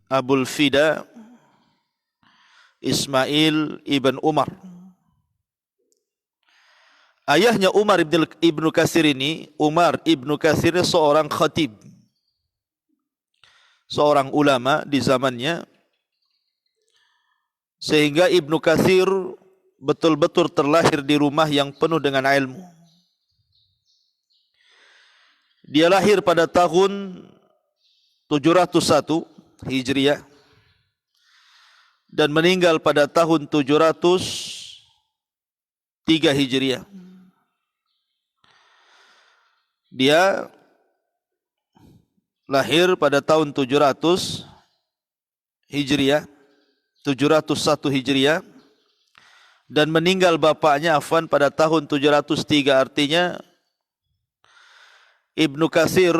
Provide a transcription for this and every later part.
Abul Fida Ismail ibn Umar. Ayahnya Umar ibnu Katsir ini, Umar ibnu Katsir seorang khatib, seorang ulama di zamannya, sehingga Ibnu Katsir betul-betul terlahir di rumah yang penuh dengan ilmu. Dia lahir pada tahun 701 Hijriah dan meninggal pada tahun 703 Hijriah. Dia lahir pada tahun 700 Hijriah, 701 Hijriah, dan meninggal bapaknya Affan pada tahun 703. Artinya Ibnu Katsir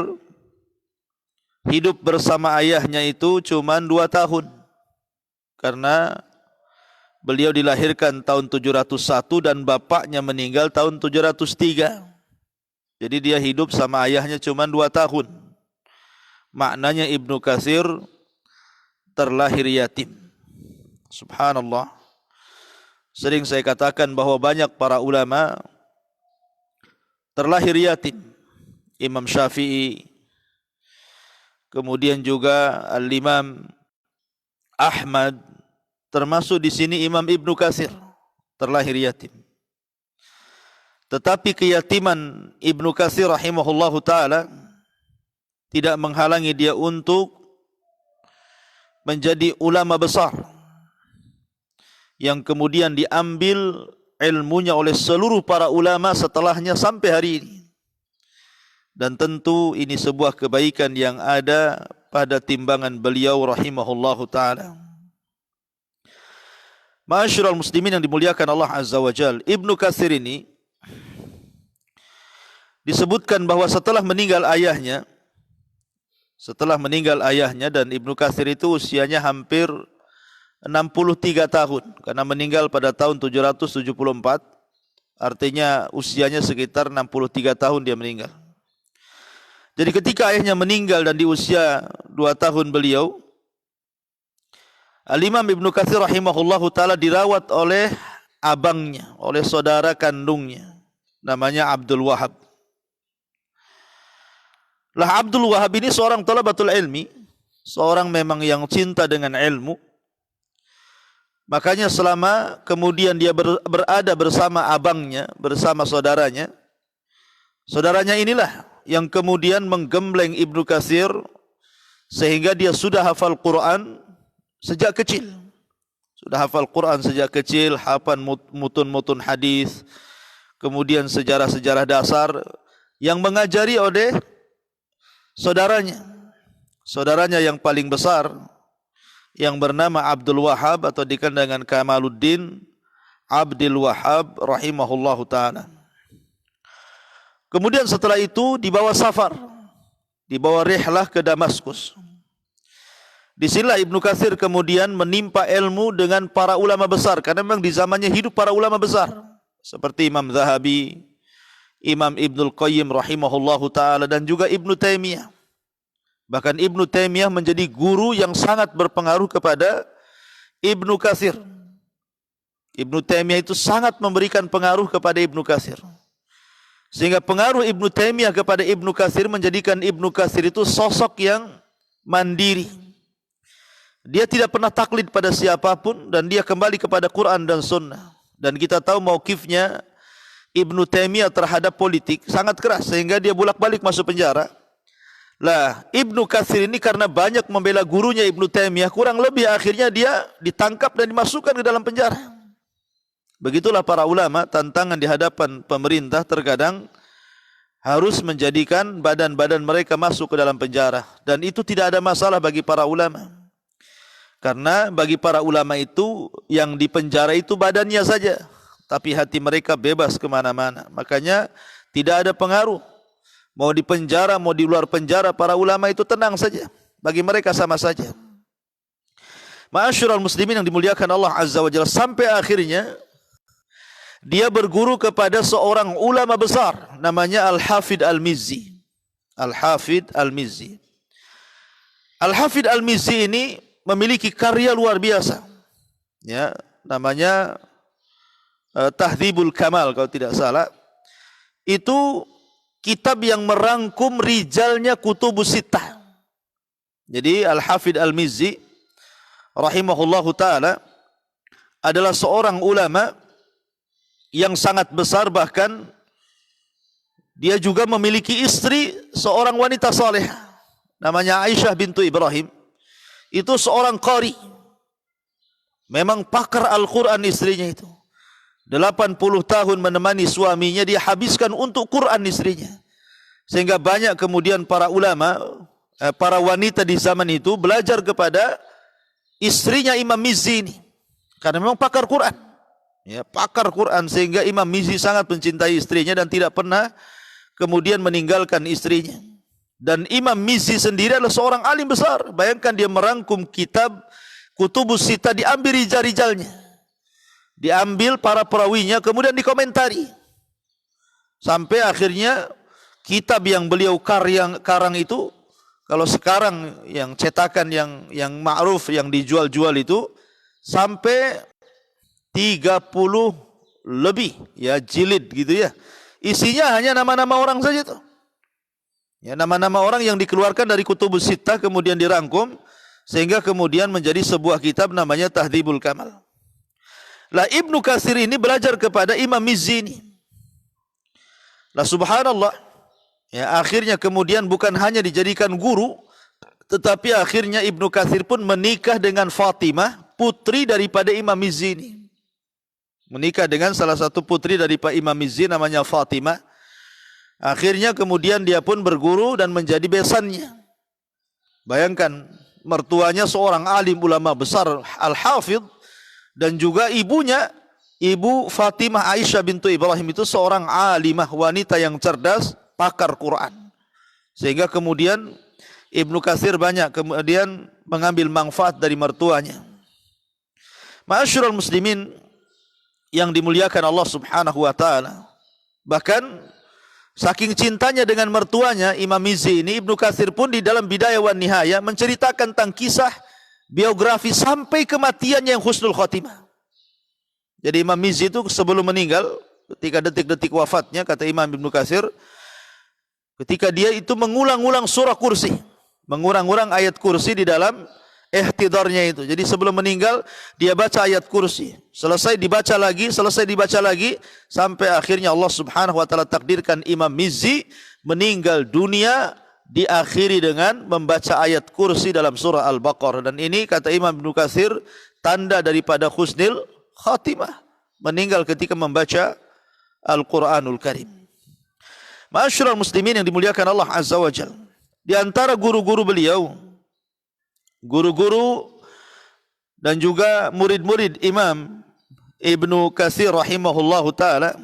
hidup bersama ayahnya itu cuma 2 tahun, karena beliau dilahirkan tahun 701 dan bapaknya meninggal tahun 703. Jadi dia hidup sama ayahnya cuma 2 tahun. Maknanya Ibnu Katsir terlahir yatim. Subhanallah. Sering saya katakan bahwa banyak para ulama terlahir yatim. Imam Syafi'i, kemudian juga Al-Imam Ahmad, termasuk di sini Imam Ibnu Katsir terlahir yatim. Tetapi keyatiman Ibnu Katsir rahimahullahu taala tidak menghalangi dia untuk menjadi ulama besar yang kemudian diambil ilmunya oleh seluruh para ulama setelahnya sampai hari ini. Dan tentu ini sebuah kebaikan yang ada pada timbangan beliau rahimahullahu taala. Ma'asyiral muslimin yang dimuliakan Allah Azza wa Jalla, Ibnu Katsir ini disebutkan bahwa setelah meninggal ayahnya dan Ibnu Katsir itu usianya hampir 63 tahun karena meninggal pada tahun 774, artinya usianya sekitar 63 tahun dia meninggal. Jadi ketika ayahnya meninggal dan di usia 2 tahun beliau, Al-Imam Ibnu Katsir rahimahullahu taala dirawat oleh abangnya, oleh saudara kandungnya, namanya Abdul Wahab. Lah Abdul Wahab ini seorang talabatul ilmi, seorang memang yang cinta dengan ilmu. Makanya selama kemudian dia berada bersama abangnya, bersama saudaranya inilah yang kemudian menggembleng Ibnu Katsir sehingga dia sudah hafal Quran sejak kecil. Hafal mutun-mutun hadis, kemudian sejarah-sejarah dasar yang mengajari oleh saudaranya yang paling besar yang bernama Abdul Wahab atau dikenal dengan Kamaluddin Abdul Wahab rahimahullahu taala. Kemudian setelah itu dibawa rihlah ke Damaskus. Di sinilah Ibnu Katsir kemudian menimpa ilmu dengan para ulama besar, karena memang di zamannya hidup para ulama besar seperti Imam Zahabi, Imam Ibnul Qayyim rahimahullahu taala, dan juga Ibnu Taimiyah. Bahkan Ibnu Taimiyah menjadi guru yang sangat berpengaruh kepada Ibnu Katsir. Ibnu Taimiyah itu sangat memberikan pengaruh kepada Ibnu Katsir. Sehingga pengaruh Ibnu Taimiyah kepada Ibnu Katsir menjadikan Ibnu Katsir itu sosok yang mandiri. Dia tidak pernah taklid pada siapapun dan dia kembali kepada Quran dan Sunnah. Dan kita tahu mauqifnya Ibnu Taimiyah terhadap politik sangat keras sehingga dia bolak-balik masuk penjara. Lah, Ibnu Katsir ini karena banyak membela gurunya Ibnu Taimiyah, kurang lebih akhirnya dia ditangkap dan dimasukkan ke dalam penjara. Begitulah para ulama, tantangan di hadapan pemerintah terkadang harus menjadikan badan-badan mereka masuk ke dalam penjara. Dan itu tidak ada masalah bagi para ulama. Karena bagi para ulama itu yang di penjara itu badannya saja, tapi hati mereka bebas kemana-mana. Makanya tidak ada pengaruh. Mau di penjara, mau di luar penjara, para ulama itu tenang saja. Bagi mereka sama saja. Ma'asyiral muslimin yang dimuliakan Allah Azza wa Jalla, sampai akhirnya dia berguru kepada seorang ulama besar namanya Al-Hafidh Al-Mizzi. Al-Hafidh Al-Mizzi. Al-Hafidh Al-Mizzi ini memiliki karya luar biasa. Ya, namanya Tahdzibul Kamal kalau tidak salah. Itu kitab yang merangkum rijalnya kutubus sittah. Jadi Al-Hafidh Al-Mizzi rahimahullahu taala adalah seorang ulama yang sangat besar, bahkan dia juga memiliki istri seorang wanita saleh namanya Aisyah bintu Ibrahim. Itu seorang qari. Memang pakar Al-Qur'an istrinya itu. 80 tahun menemani suaminya, dia habiskan untuk Quran istrinya. Sehingga banyak kemudian para ulama, para wanita di zaman itu belajar kepada istrinya Imam Mizzi ini. Karena memang pakar Quran. Ya, pakar Quran, sehingga Imam Mizzi sangat mencintai istrinya dan tidak pernah kemudian meninggalkan istrinya. Dan Imam Mizzi sendiri adalah seorang alim besar. Bayangkan dia merangkum kitab Kutubus Sittah, diambil rijal-rijalnya, diambil para perawinya, kemudian dikomentari. Sampai akhirnya kitab yang beliau karang itu, kalau sekarang yang cetakan yang ma'ruf, yang dijual-jual itu, sampai 30 lebih ya jilid gitu ya. Isinya hanya nama-nama orang saja tuh. Ya, nama-nama orang yang dikeluarkan dari Kutubus Sittah kemudian dirangkum sehingga kemudian menjadi sebuah kitab namanya Tahdzibul Kamal. Lah Ibnu Katsir ini belajar kepada Imam Mizzi ini. Lah subhanallah, ya akhirnya kemudian bukan hanya dijadikan guru, tetapi akhirnya Ibnu Katsir pun menikah dengan Fatimah, putri daripada Imam Mizzi ini. Menikah dengan salah satu putri daripada Imam Mizzi namanya Fatimah. Akhirnya kemudian dia pun berguru dan menjadi besannya. Bayangkan, mertuanya seorang alim ulama besar Al-Hafidh, dan juga ibunya, ibu Fatimah Aisyah bintu Ibrahim itu seorang alimah, wanita yang cerdas, pakar Quran. Sehingga kemudian Ibnu Katsir banyak kemudian mengambil manfaat dari mertuanya. Ma'asyiral muslimin yang dimuliakan Allah Subhanahu wa taala. Bahkan saking cintanya dengan mertuanya Imam Mizzi ini, Ibnu Katsir pun di dalam Bidayah wan Nihayah menceritakan tentang kisah biografi sampai kematiannya yang husnul khotimah. Jadi Imam Mizzi itu sebelum meninggal, ketika detik-detik wafatnya, kata Imam Ibnu Katsir, ketika dia itu mengulang-ulang surah Kursi, mengulang-ulang ayat Kursi di dalam ihtidarnya itu. Jadi sebelum meninggal dia baca ayat Kursi, selesai dibaca lagi, sampai akhirnya Allah Subhanahu wa taala takdirkan Imam Mizzi meninggal dunia diakhiri dengan membaca ayat Kursi dalam surah Al-Baqarah. Dan ini kata Imam Ibnu Katsir tanda daripada husnul khatimah, meninggal ketika membaca Al-Qur'anul Karim. Ma'asyiral muslimin yang dimuliakan Allah Azza wa Jalla, di antara guru-guru beliau, guru-guru dan juga murid-murid Imam Ibnu Katsir rahimahullahu taala,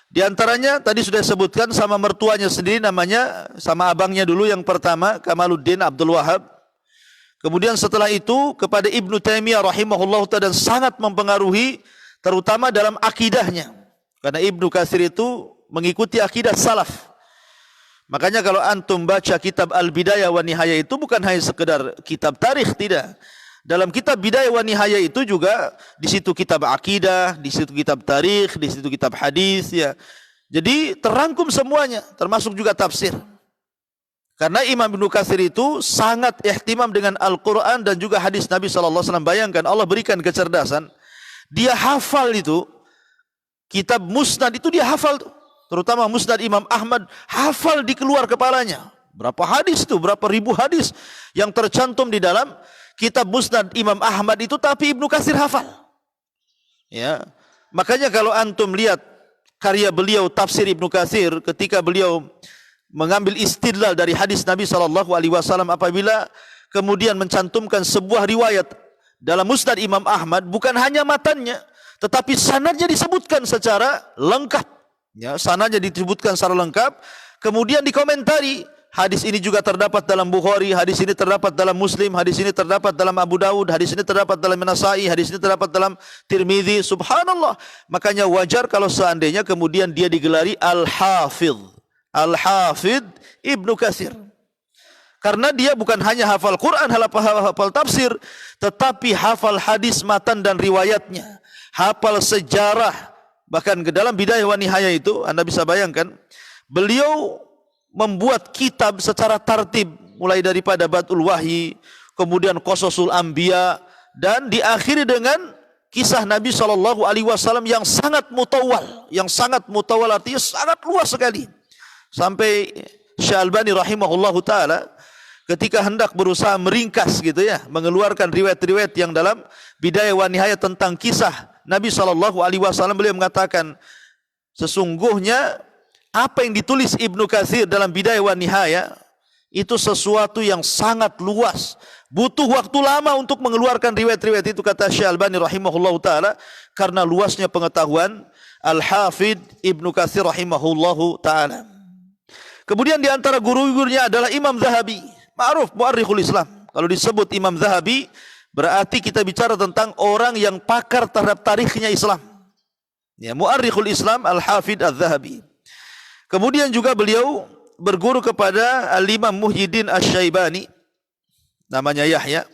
di antaranya tadi sudah sebutkan sama mertuanya sendiri, namanya sama abangnya dulu yang pertama Kamaluddin Abdul Wahab. Kemudian setelah itu kepada Ibnu Taimiyah rahimahullahu taala, dan sangat mempengaruhi terutama dalam akidahnya. Karena Ibnu Katsir itu mengikuti akidah salaf. Makanya kalau antum baca kitab Al-Bidayah wan Nihayah itu bukan hanya sekedar kitab tarikh, tidak. Dalam kitab Bidayah wan Nihayah itu juga di situ kitab akidah, di situ kitab tarikh, di situ kitab hadis ya. Jadi terangkum semuanya, termasuk juga tafsir. Karena Imam Ibnu Katsir itu sangat ihtimam dengan Al-Qur'an dan juga hadis Nabi sallallahu alaihi wasallam. Bayangkan Allah berikan kecerdasan, dia hafal itu kitab Musnad itu dia hafal tuh. Terutama Musnad Imam Ahmad, hafal di keluar kepalanya. Berapa hadis itu, berapa ribu hadis yang tercantum di dalam kitab Musnad Imam Ahmad itu, tapi Ibnu Katsir hafal. Ya. Makanya kalau antum lihat karya beliau tafsir Ibnu Katsir, ketika beliau mengambil istidlal dari hadis Nabi sallallahu alaihi wasallam, apabila kemudian mencantumkan sebuah riwayat dalam Musnad Imam Ahmad, bukan hanya matannya, tetapi sanadnya disebutkan secara lengkap. Ya, sanadnya disebutkan secara lengkap, kemudian dikomentari. Hadis ini juga terdapat dalam Bukhari, hadis ini terdapat dalam Muslim, hadis ini terdapat dalam Abu Dawud, hadis ini terdapat dalam An-Nasa'i, hadis ini terdapat dalam Tirmidzi. Subhanallah. Makanya wajar kalau seandainya kemudian dia digelari Al-Hafidh, Al-Hafidh Ibnu Katsir. Karena dia bukan hanya hafal Quran, hafal tafsir, tetapi hafal hadis matan dan riwayatnya, hafal sejarah. Bahkan ke dalam Bidayah wa Nihayah itu, Anda bisa bayangkan, beliau membuat kitab secara tartib, mulai daripada Badul Wahyi, kemudian Qasasul Anbiya, dan diakhiri dengan kisah Nabi SAW yang sangat mutawal, artinya sangat luas sekali. Sampai Syekh Albani rahimahullahu taala ketika hendak berusaha meringkas gitu ya, mengeluarkan riwayat-riwayat yang dalam Bidayah wa Nihayah tentang kisah Nabi SAW, beliau mengatakan, sesungguhnya apa yang ditulis Ibnu Katsir dalam Bidayah wa Nihayah itu sesuatu yang sangat luas, butuh waktu lama untuk mengeluarkan riwayat-riwayat itu, kata Syekh Albani rahimahullahu taala, karena luasnya pengetahuan Al-Hafidh Ibnu Katsir rahimahullahu taala. Kemudian di antara guru-gurunya adalah Imam Zahabi, ma'ruf mu'arrikhul Islam. Kalau disebut Imam Zahabi, berarti kita bicara tentang orang yang pakar terhadap tarikhnya Islam. Ya, mu'arrikhul Islam Al-Hafidh Az-Zahabi. Kemudian juga beliau berguru kepada Al-Imam Muhyiddin Asy-Syaibani, namanya Yahya.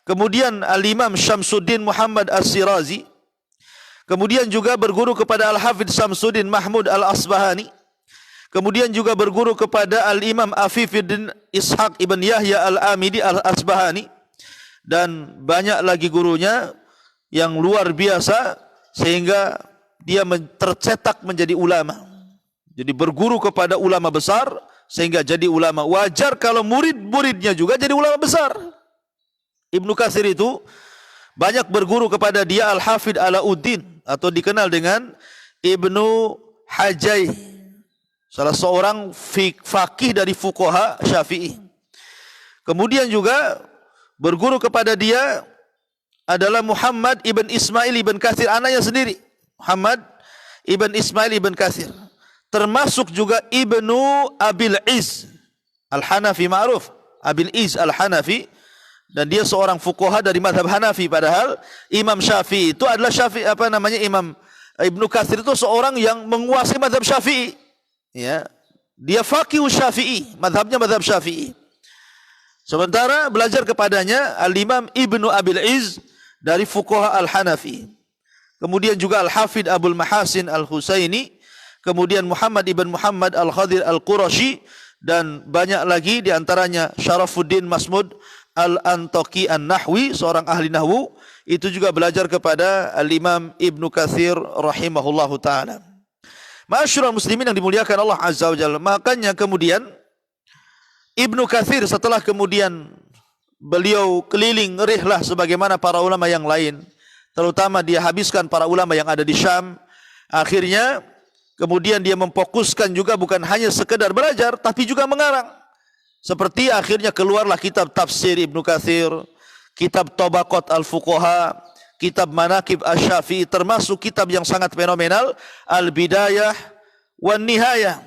Kemudian Al-Imam Syamsuddin Muhammad As-Sirazi. Kemudian juga berguru kepada Al-Hafidh Syamsuddin Mahmud Al-Asbahani. Kemudian juga berguru kepada Al-Imam Afifuddin Ishaq ibn Yahya Al-Amidi Al-Asbahani. Dan banyak lagi gurunya yang luar biasa, sehingga dia tercetak menjadi ulama. Jadi berguru kepada ulama besar sehingga jadi ulama. Wajar kalau murid-muridnya juga jadi ulama besar. Ibnu Katsir itu banyak berguru kepada dia Al-Hafidh Alauddin, atau dikenal dengan Ibnu Hajai, salah seorang faqih dari fuqaha Syafi'i. Kemudian juga berguru kepada dia adalah Muhammad ibn Ismail ibn Katsir, anaknya sendiri, Muhammad ibn Ismail ibn Katsir. Termasuk juga Ibnu Abil Iz Al-Hanafi, ma'ruf Abil Iz Al-Hanafi, dan dia seorang fuqaha dari mazhab Hanafi, padahal Imam Syafi'i itu adalah Imam Ibnu Katsir itu seorang yang menguasai mazhab Syafi'i. Ya, dia faqih Syafi'i, mazhabnya mazhab Syafi'i. Sementara belajar kepadanya Al-Imam Ibnu Abil Iz dari fuqaha Al-Hanafi. Kemudian juga Al-Hafidh Abul Mahasin Al-Husaini, kemudian Muhammad ibn Muhammad Al-Khadir Al-Qurashi, dan banyak lagi, diantaranya Syarafuddin Masmud Al-Antaqi An-Nahwi, seorang ahli nahwu, itu juga belajar kepada Al-Imam Ibnu Katsir rahimahullahu ta'ala. Ma'asyiral muslimin yang dimuliakan Allah Azza wa Jalla. Makanya kemudian Ibnu Katsir setelah kemudian beliau keliling rihlah sebagaimana para ulama yang lain, terutama dia habiskan para ulama yang ada di Syam, akhirnya kemudian dia memfokuskan juga bukan hanya sekedar belajar, tapi juga mengarang. Seperti akhirnya keluarlah kitab tafsir Ibnu Katsir, kitab Tabaqat Al-Fuqaha, kitab Manaqib Asy-Syafi'i, termasuk kitab yang sangat fenomenal Al-Bidayah wa Nihayah,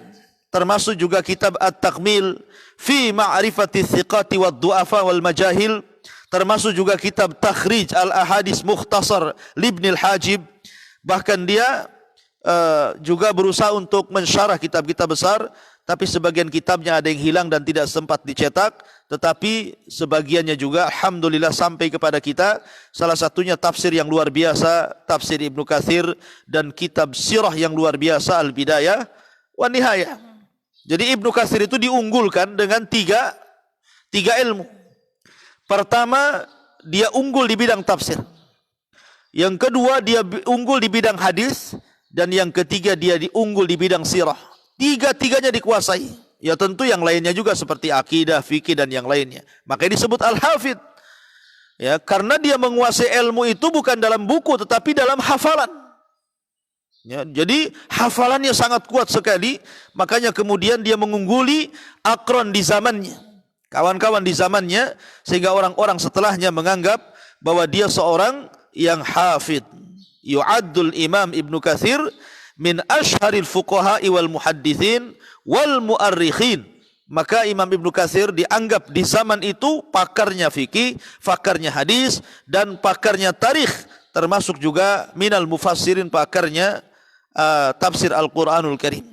termasuk juga kitab At-Takmil fi Ma'rifati Thiqati wa Du'afa wal Majahil, termasuk juga kitab Takhrij Al-Ahadits Mukhtasar Libnil Hajib. Bahkan dia juga berusaha untuk mensyarah kitab-kitab besar, tapi sebagian kitabnya ada yang hilang dan tidak sempat dicetak, tetapi sebagiannya juga alhamdulillah sampai kepada kita. Salah satunya tafsir yang luar biasa, tafsir Ibnu Katsir, dan kitab sirah yang luar biasa Al-Bidayah wa Nihayah. Jadi Ibnu Katsir itu diunggulkan dengan tiga ilmu. Pertama, dia unggul di bidang tafsir. Yang kedua, dia unggul di bidang hadis. Dan yang ketiga, dia diunggul di bidang sirah. Tiga-tiganya dikuasai. Ya tentu yang lainnya juga seperti akidah, fikih, dan yang lainnya. Makanya disebut Al-Hafidh. Ya, karena dia menguasai ilmu itu bukan dalam buku, tetapi dalam hafalan. Ya, jadi hafalannya sangat kuat sekali. Makanya kemudian dia mengungguli akron di zamannya, kawan-kawan di zamannya, sehingga orang-orang setelahnya menganggap bahwa dia seorang yang hafidh. Yu'addul Imam Ibnu Katsir min asharil fuqaha'i wal muhaddithin wal mu'arrikhin. Maka Imam Ibnu Katsir dianggap di zaman itu pakarnya fikih, pakarnya hadis, dan pakarnya tarikh, termasuk juga minal mufassirin, pakarnya tafsir Al-Quranul Karim.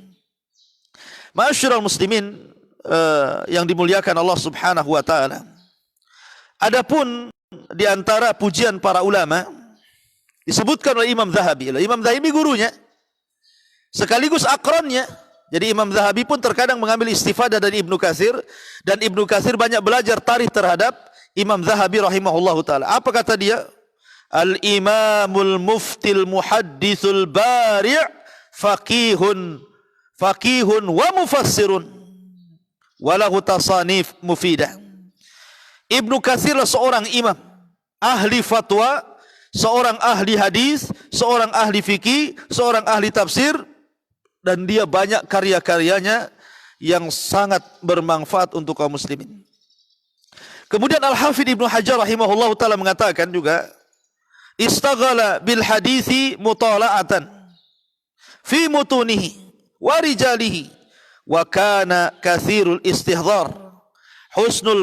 Ma'asyiral muslimin yang dimuliakan Allah Subhanahu wa taala. Adapun di antara pujian para ulama disebutkan oleh Imam Zahabi. Imam Zahabi gurunya sekaligus akronnya. Jadi Imam Zahabi pun terkadang mengambil istifadah dari Ibnu Katsir, dan Ibnu Katsir banyak belajar tarikh terhadap Imam Zahabi rahimahullahu taala. Apa kata dia? Al-Imamul Muftil Muhadditsul Bari' faqihun wa mufassirun walahu tasanif mufidah. Ibnu Katsir seorang imam, ahli fatwa, seorang ahli hadis, seorang ahli fikih, seorang ahli tafsir, dan dia banyak karya-karyanya yang sangat bermanfaat untuk kaum muslimin. Kemudian Al-Hafidz Ibnu Hajar rahimahullahu taala mengatakan juga, istaghala bil hadithi mutala'atan fi mutunihi wa rijalihi wa kana katsirul istihdhar husnul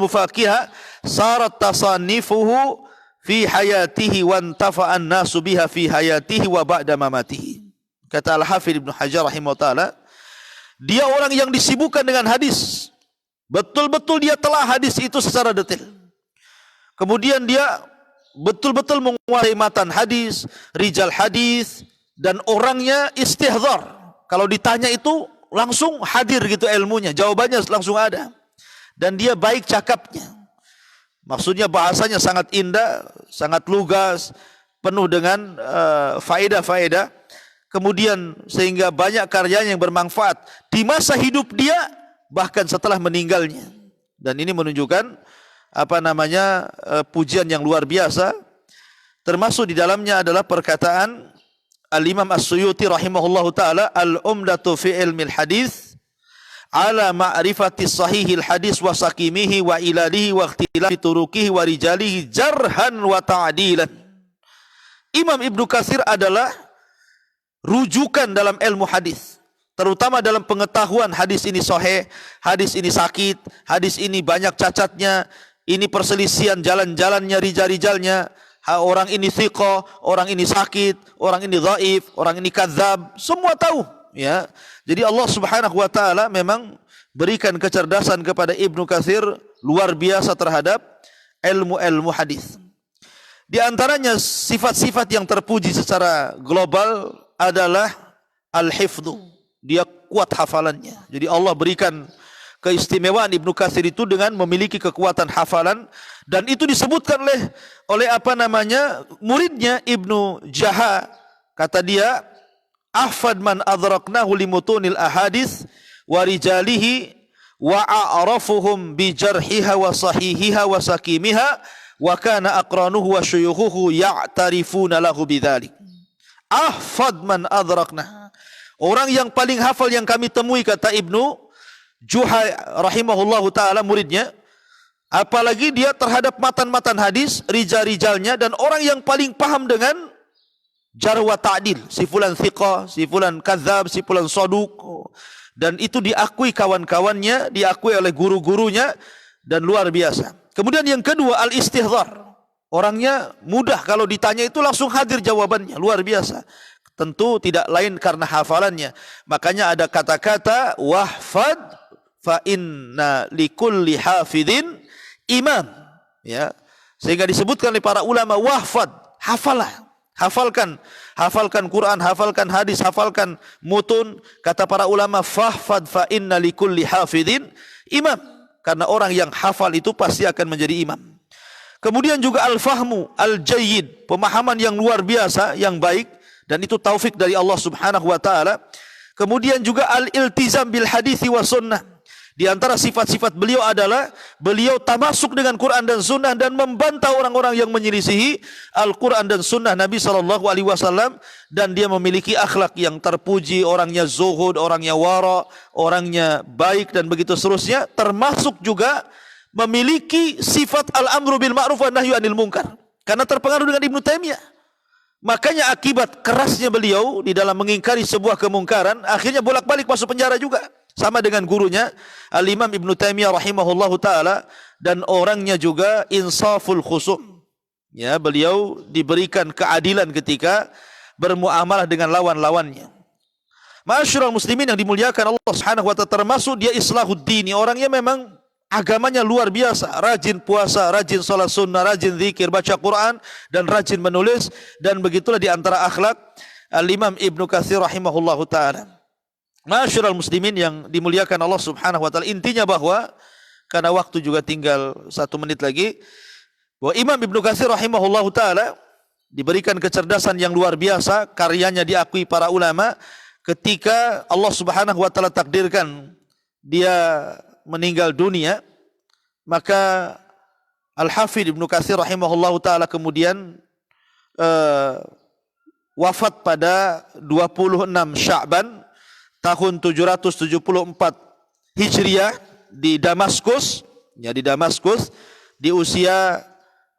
mufaqihah sarat tasannifuhu fi hayatihi wa antafa'an nasu biha fi hayatihi wa ba'da mamatihi. Kata Al-Hafidz Ibnu Hajar rahimahullah taala, dia orang yang disibukkan dengan hadis. Betul-betul dia telah hadis itu secara detail. Kemudian dia betul-betul menguasai matan hadis, rijal hadis, dan orangnya istihdhar. Kalau ditanya itu langsung hadir gitu ilmunya, jawabannya langsung ada. Dan dia baik cakapnya. Maksudnya bahasanya sangat indah, sangat lugas, penuh dengan faedah-faedah. Kemudian sehingga banyak karyanya yang bermanfaat di masa hidup dia, bahkan setelah meninggalnya. Dan ini menunjukkan pujian yang luar biasa. Termasuk di dalamnya adalah perkataan Al-Imam As-Suyuti rahimahullahu taala, al-umdatu fi ilmil hadis ala ma'rifati sahihil hadis wa sakimihi wa ilalihi wa ikhtilafi turukihi wa rijalihi jarhan wa ta'dilan. Imam Ibnu Katsir adalah rujukan dalam ilmu hadis, terutama dalam pengetahuan hadis ini sahih, hadis ini sakit, hadis ini banyak cacatnya, ini perselisihan jalan-jalannya, rijal-rijalnya, orang ini thiqah, orang ini sakit, orang ini dhaif, orang ini kadzab, semua tahu, ya. Jadi Allah Subhanahu wa taala memang berikan kecerdasan kepada Ibnu Katsir luar biasa terhadap ilmu-ilmu hadis. Di antaranya sifat-sifat yang terpuji secara global adalah al-hifdzu. Dia kuat hafalannya. Jadi Allah berikan keistimewaan Ibnu Katsir itu dengan memiliki kekuatan hafalan, dan itu disebutkan oleh muridnya Ibnu Jaha. Kata dia, ahfad man adraknahu limutunil ahadis wa rijalihi wa a'rafuhum bi jarhiha wa sahihiha wa sakimiha wa kana aqranuhu wa syuyukhuhu ya'tarifuna lahu bidzalik. Ahfad man adrakna, orang yang paling hafal yang kami temui, kata Ibnu Juha rahimahullahu taala muridnya, apalagi dia terhadap matan-matan hadis, rijal-rijalnya, dan orang yang paling paham dengan jarh wa ta'dil, si fulan thiqah, si fulan kadzab, si fulan saduq, dan itu diakui kawan-kawannya, diakui oleh guru-gurunya, dan luar biasa. Kemudian yang kedua, al-istihdhar. Orangnya mudah, kalau ditanya itu langsung hadir jawabannya, luar biasa. Tentu tidak lain karena hafalannya. Makanya ada kata-kata wahfad fa inna likulli hafidhin imam, ya. Sehingga disebutkan oleh para ulama, wahfad, hafalah. Hafalkan Quran, hafalkan hadis, hafalkan mutun. Kata para ulama, fahfad fa inna likulli hafidhin imam. Karena orang yang hafal itu pasti akan menjadi imam. Kemudian juga al-fahmu al-jayyid, pemahaman yang luar biasa, yang baik, dan itu taufik dari Allah Subhanahu wa taala. Kemudian juga al-iltizam bil hadithi wa sunnah. Di antara sifat-sifat beliau adalah beliau tamasuk dengan Quran dan Sunnah dan membantah orang-orang yang menyelisihi Al-Quran dan Sunnah Nabi SAW, dan dia memiliki akhlak yang terpuji, orangnya zuhud, orangnya wara, orangnya baik, dan begitu seterusnya. Termasuk juga memiliki sifat al-amru bil ma'ruf wa nahyu anil munkar, karena terpengaruh dengan Ibnu Taimiyah. Makanya akibat kerasnya beliau di dalam mengingkari sebuah kemungkaran, akhirnya bolak-balik masuk penjara juga. Sama dengan gurunya Al-Imam Ibnu Taimiyah rahimahullahu taala, dan orangnya juga insaful khusum. Ya, beliau diberikan keadilan ketika bermuamalah dengan lawan-lawannya. Ma'asyiral muslimin yang dimuliakan Allah Subhanahu wa taala, termasuk dia islahuddin, orangnya memang agamanya luar biasa, rajin puasa, rajin salat sunnah, rajin zikir, baca Quran dan rajin menulis, dan begitulah di antara akhlak Al-Imam Ibnu Katsir rahimahullahu taala. Ma'asyiral muslimin yang dimuliakan Allah Subhanahu wa taala, intinya bahwa karena waktu juga tinggal 1 menit lagi, bahwa Imam Ibnu Katsir rahimahullahu taala diberikan kecerdasan yang luar biasa, karyanya diakui para ulama. Ketika Allah Subhanahu wa taala takdirkan dia meninggal dunia, maka Al-Hafidz Ibnu Katsir rahimahullahu taala kemudian wafat pada 26 Sya'ban tahun 774 Hijriah di Damaskus, di usia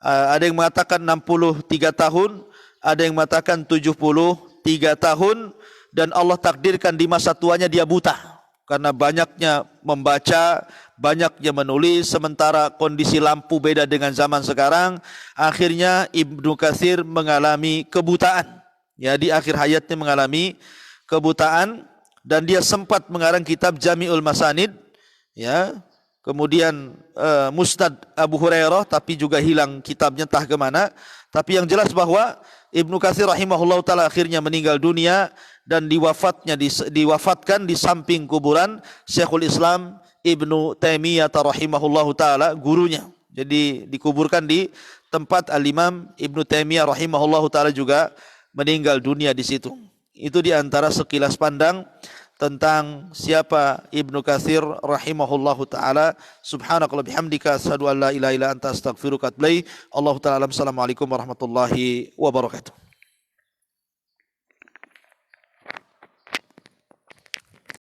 ada yang mengatakan 63 tahun, ada yang mengatakan 73 tahun, dan Allah takdirkan di masa tuanya dia buta karena banyaknya membaca, banyaknya menulis, sementara kondisi lampu beda dengan zaman sekarang. Akhirnya Ibnu Katsir mengalami kebutaan. Ya, di akhir hayatnya mengalami kebutaan, dan dia sempat mengarang kitab Jami'ul Masanid, ya. Kemudian Musnad Abu Hurairah, tapi juga hilang kitabnya entah kemana. Tapi yang jelas bahwa Ibnu Katsir rahimahullah taala akhirnya meninggal dunia, dan diwafatkan di samping kuburan Syekhul Islam Ibnu Taimiyah rahimahullah taala, gurunya. Jadi dikuburkan di tempat Al-Imam Ibnu Taimiyah rahimahullah taala juga meninggal dunia di situ. Itu di antara sekilas pandang tentang siapa Ibnu Katsir rahimahullahu taala. Subhanakallah bihamdika asyhadu an la ilaha illa anta astaghfiruka wa atubu ilaik. Allahu taala alam. Assalamualaikum warahmatullahi wabarakatuh.